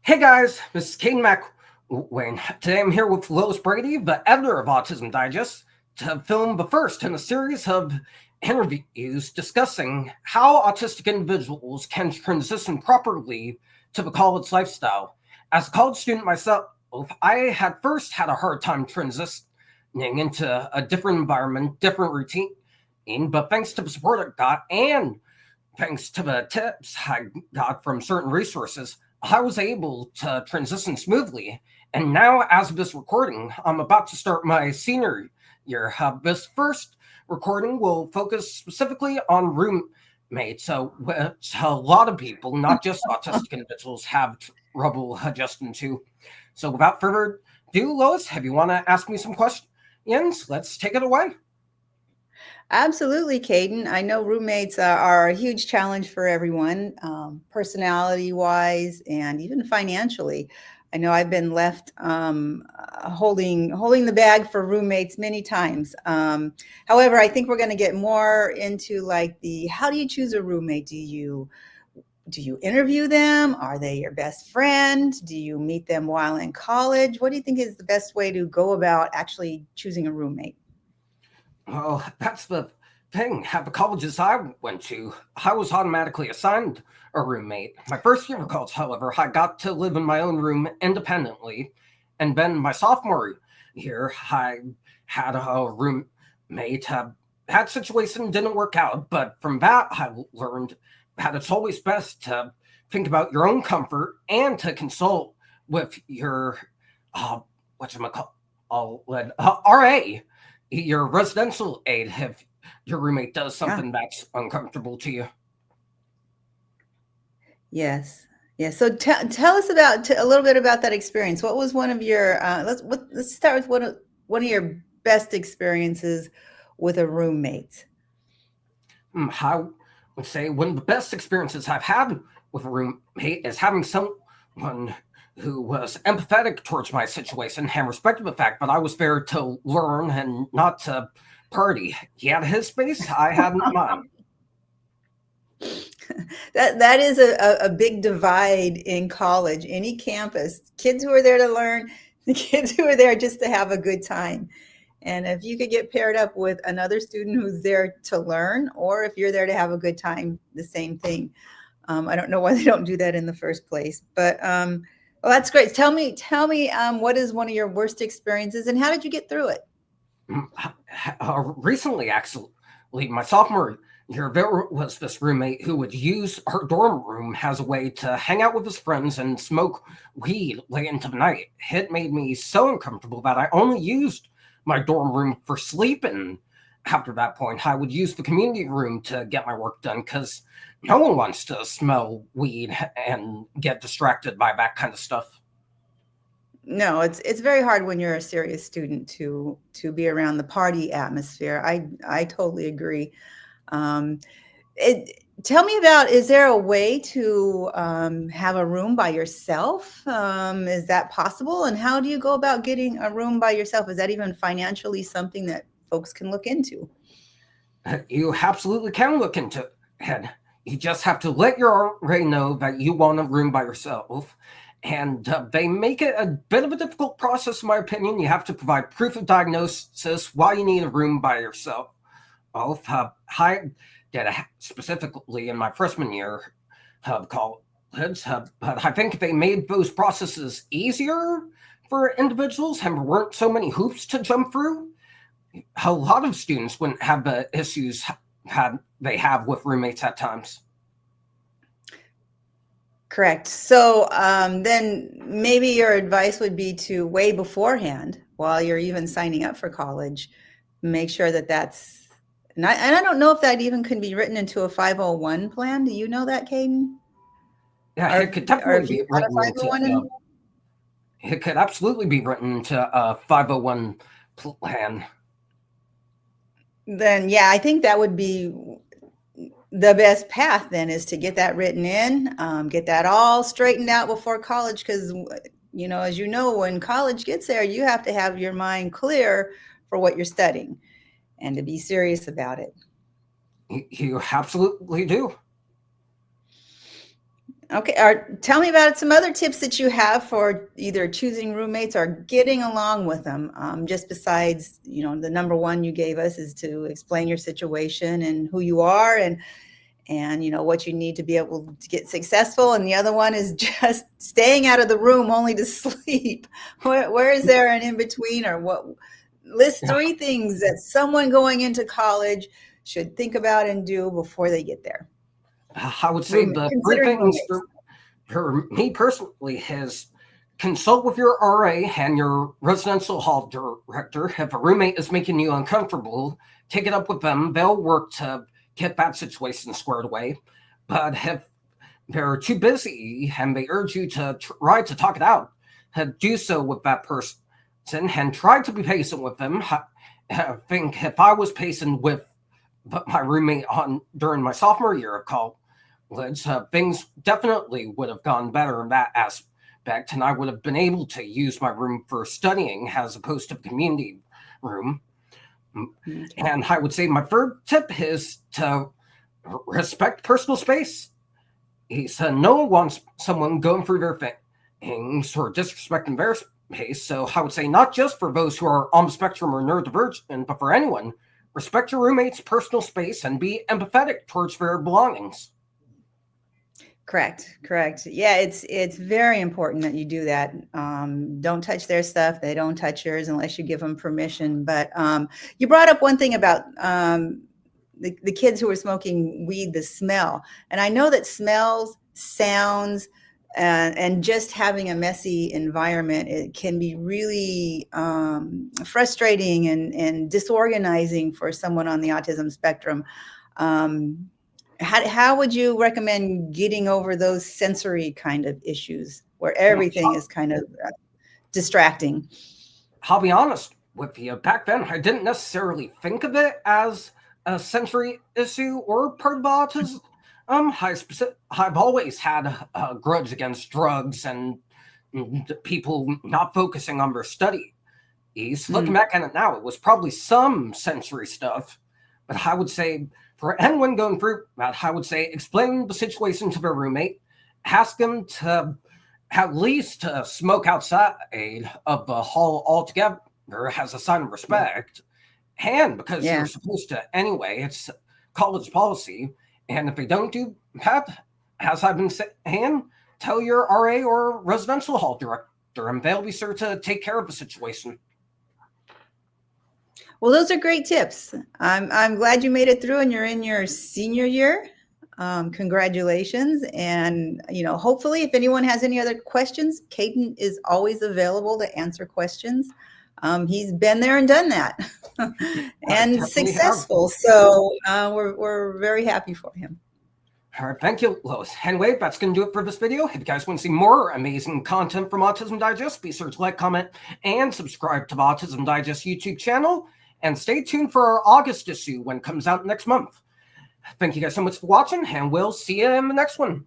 Hey guys, this is Kadin McElwain. Today I'm here with Lois Brady, the editor of Autism Digest, to film the first in a series of interviews discussing how autistic individuals can transition properly to the college lifestyle. As a college student myself, I had first had a hard time transitioning into a different environment, different routine, but thanks to the support I got and thanks to the tips I got from certain resources, I was able to transition smoothly. And now, as of this recording, I'm about to start my senior year. This first recording will focus specifically on roommates, which a lot of people, not just autistic individuals, have trouble adjusting to. So, without further ado, Lois, if you want to ask me some questions, let's take it away. Absolutely, Caden. I know roommates are a huge challenge for everyone, personality-wise and even financially. I know I've been left holding the bag for roommates many times. However, I think we're going to get more into like the how do you choose a roommate? Do you interview them? Are they your best friend? Do you meet them while in college? What do you think is the best way to go about actually choosing a roommate? Well, that's the thing. At the colleges I went to, I was automatically assigned a roommate. My first year of college, however, I got to live in my own room independently. And then my sophomore year, I had a roommate. That situation didn't work out, but from that, I learned that it's always best to think about your own comfort and to consult with your, uh, whatchamacallit, RA, your residential aid, if your roommate does Yeah. something that's uncomfortable to you. Yes. Yes. So tell us about a little bit about that experience. What was one of your let's start with one of your best experiences with a roommate. I would say one of the best experiences I've had with a roommate is having someone who was empathetic towards my situation and respected the fact that I was there to learn and not to party. He had his space, I had mine. That is a big divide in college, any campus. Kids who are there to learn, the kids who are there just to have a good time. And if you could get paired up with another student who's there to learn, or if you're there to have a good time, the same thing. I don't know why they don't do that in the first place, but well, that's great. Tell me, what is one of your worst experiences, and how did you get through it? Recently, actually, my sophomore year, there was this roommate who would use her dorm room as a way to hang out with his friends and smoke weed late into the night. It made me so uncomfortable that I only used my dorm room for sleeping. After that point, I would use the community room to get my work done because no one wants to smell weed and get distracted by that kind of stuff. No, it's very hard when you're a serious student to be around the party atmosphere. I totally agree. Um, Tell me about, is there a way to have a room by yourself? Is that possible? And how do you go about getting a room by yourself? Is that even financially something that folks can look into? You absolutely can look into it. You just have to let your RA know that you want a room by yourself. And they make it a bit of a difficult process, in my opinion. You have to provide proof of diagnosis why you need a room by yourself. I did specifically in my freshman year of college, but I think if they made those processes easier for individuals and there weren't so many hoops to jump through, a lot of students wouldn't have the issues they have with roommates at times. Correct. So then maybe your advice would be to way beforehand, while you're even signing up for college, make sure that that's, and I don't know if that even can be written into a 501 plan. Do you know that, Caden? Yeah, Or it could or definitely if you've be got a written into. 501 in, It could absolutely be written into a 501 plan. then yeah, I think that would be the best path then, is to get that written in, get that all straightened out before college, because as you know, when college gets there, you have to have your mind clear for what you're studying and to be serious about it. You absolutely do. Okay, tell me about some other tips that you have for either choosing roommates or getting along with them. Just besides, the number one you gave us is to explain your situation and who you are, and what you need to be able to get successful, and the other one is just staying out of the room only to sleep. Where is there an in between, or what? List Yeah, 3 things that someone going into college should think about and do before they get there. I would say the three Considering things roommates. for me personally is consult with your RA and your residential hall director. If a roommate is making you uncomfortable, take it up with them. They'll work to get that situation squared away. But if they're too busy and they urge you to try to talk it out, do so with that person and try to be patient with them. I think if I was patient with my roommate during my sophomore year of college, things definitely would have gone better in that aspect, and I would have been able to use my room for studying as opposed to the community room. Okay. And I would say my third tip is to respect personal space. No one wants someone going through their things or disrespecting their space. So I would say not just for those who are on the spectrum or neurodivergent, but for anyone, respect your roommate's personal space and be empathetic towards their belongings. Correct. Yeah, it's very important that you do that. Don't touch their stuff. They don't touch yours unless you give them permission. But you brought up one thing about the kids who were smoking weed, the smell. And I know that smells, sounds, and just having a messy environment, it can be really frustrating and disorganizing for someone on the autism spectrum. How would you recommend getting over those sensory kind of issues where everything is kind of distracting? I'll be honest with you. Back then, I didn't necessarily think of it as a sensory issue or part of autism. I've always had a grudge against drugs and people not focusing on their studies. Looking back at it now, it was probably some sensory stuff, but I would say for anyone going through that, I would say explain the situation to their roommate, ask them to at least smoke outside of the hall altogether as a sign of respect. And because Yeah. you're supposed to anyway, it's college policy. And if they don't do that, as I've been saying, tell your RA or residential hall director, and they'll be sure to take care of the situation. Well, those are great tips. I'm glad you made it through and you're in your senior year. Congratulations. And, hopefully if anyone has any other questions, Kadin is always available to answer questions. He's been there and done that and successful. So we're very happy for him. All right, thank you, Lois. Anyway, that's going to do it for this video. If you guys want to see more amazing content from Autism Digest, be sure to like, comment, and subscribe to the Autism Digest YouTube channel. And stay tuned for our August issue when it comes out next month. Thank you guys so much for watching, and we'll see you in the next one.